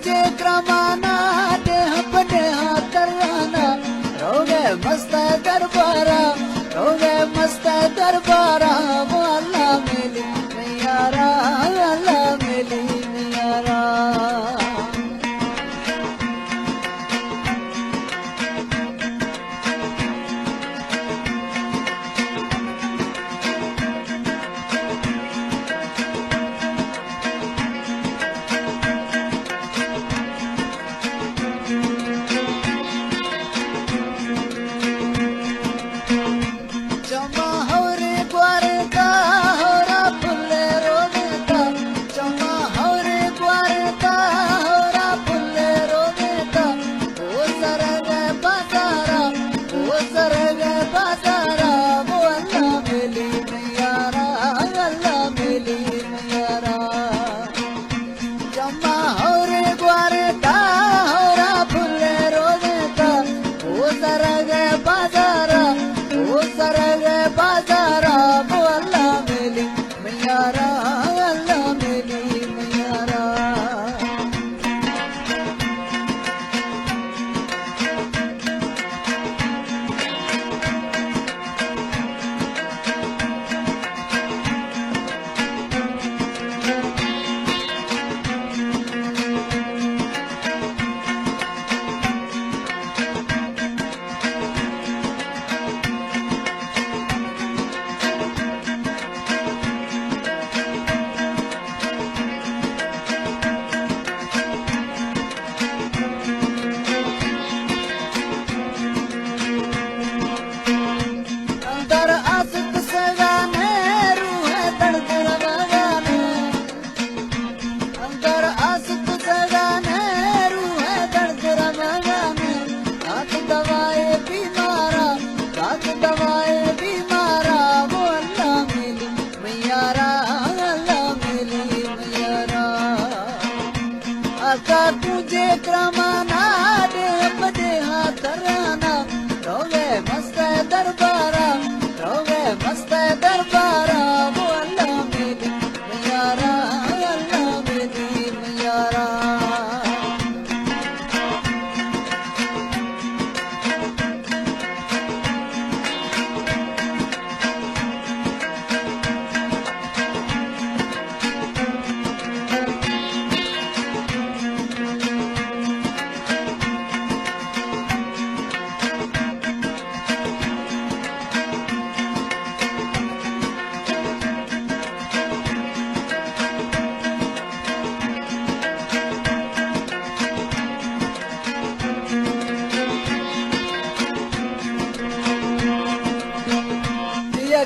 तुझे क्रमाना देह पदेह कराना रोगे मस्त दरबारा रोगे मस्त दरबारा वो अल्लाह मिली मियारा अल्लाह मिली मियारा तुझे क्रमाना दे पदेह कराना रोगे मस्त दरबारा रोगे मस्त दरबारा वो अल्लाह मिली मियारा अल्लाह मिली मियारा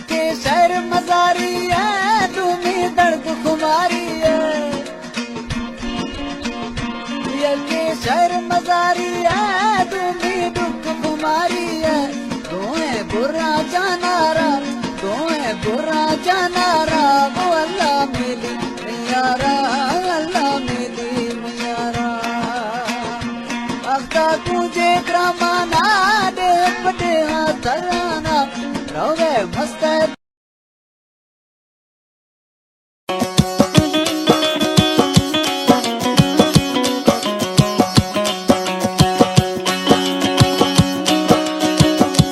के शहर मजारी है तुम्हें दर्द खुमारी है के शहर मजारी है तुम्हें दुख खुमारी है तुम्हें बुरा जानारा तुम्हें बुरा जानारा वो अल्लाह मिली मियारा अल्लाह मिली मियारा अफ्ता तुझे क्रमाना दे पदेह कराना रोगे मस्त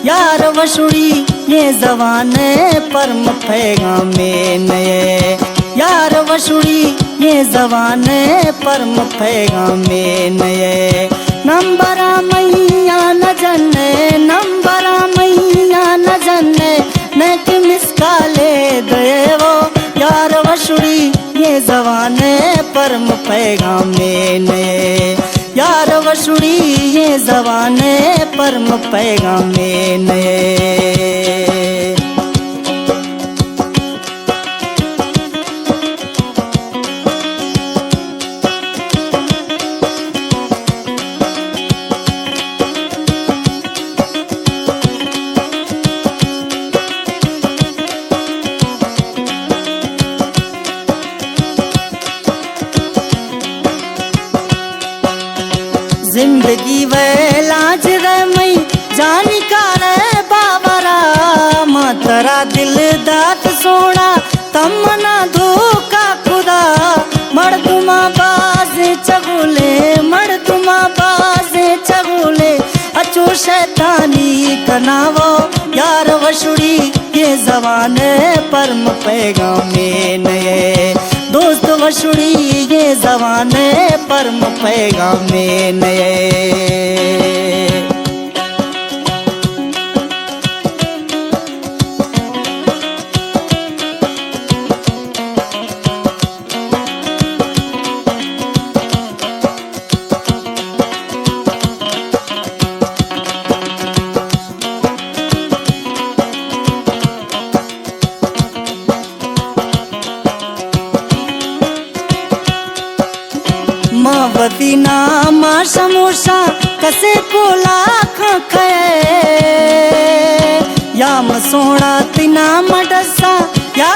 यार वशुड़ी ये जवाने परम पैगामे नए यार वशुड़ी ये जवाने परम पैगामे नए नंबरा मैया न जन्ने नंबरा मैया न जन्ने नेक मिसकाले दे वो यार वशुड़ी ये जवाने परम पैगामे नए यार वशुड़ी ये जवाने परम पैगामे नए जिंदगी वे लाज रे मई जानी का रे बाबरा माँ तेरा दिल दात सोना तमना धोखा खुदा मर्दुमा बाज चगुले शैतानी कनावो यार वशुड़ी ये जवाने परम पैगाम नए दोस्त वशुड़ी ये जवाने परम पैगाम नए मावती ना मां समोसा कसे कोला खखे या मसोड़ा तिना मडसा या